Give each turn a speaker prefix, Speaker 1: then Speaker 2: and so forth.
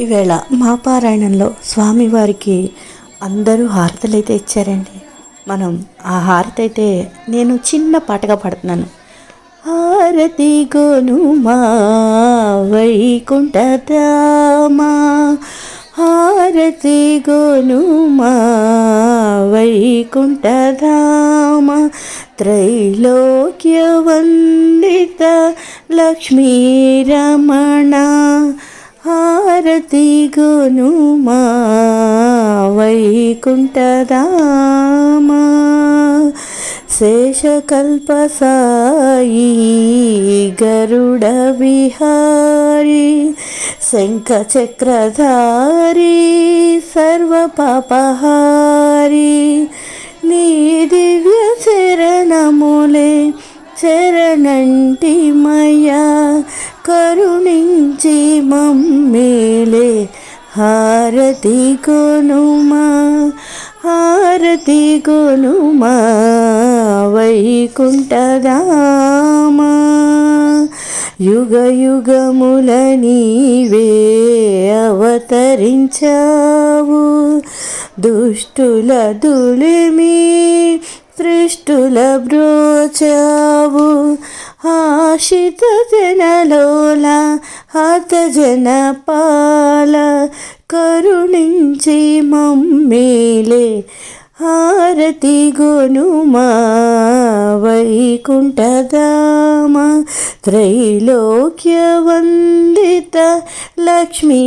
Speaker 1: ఈవేళ మా పారాయణంలో స్వామివారికి అందరూ హారతులైతే ఇచ్చారండి. మనం ఆ హారతి అయితే నేను చిన్న పాటగా పాడుతున్నాను. హారతి గోనుమా వైకుంఠధామా, హారతి గోనుమా వైకుంఠధామా, త్రైలోక్య వందిత లక్ష్మీ రమణ, హారతి గోనుమా వైకుంఠధామా, శేషకల్పసాయి గరుడ విహారి, శంఖచక్రధారి సర్వపాపహారి, నీ దివ్య చరణములే చరణంటిమయ్యా, కరుణించి మమ్మేలే హారతి గోనుమా, హారతి గోనుమా వైకుంఠధామా, యుగ యుగముల నీవే అవతరించావు, దుష్టుల దులిమి సృష్టుల బ్రోచావు, ఆశిత జనలోల హత జన పాల, కరుణించి మమ్మేలే హారతి గోనుమా వైకుంఠధామా, త్రైలోక్య వందిత లక్ష్మీ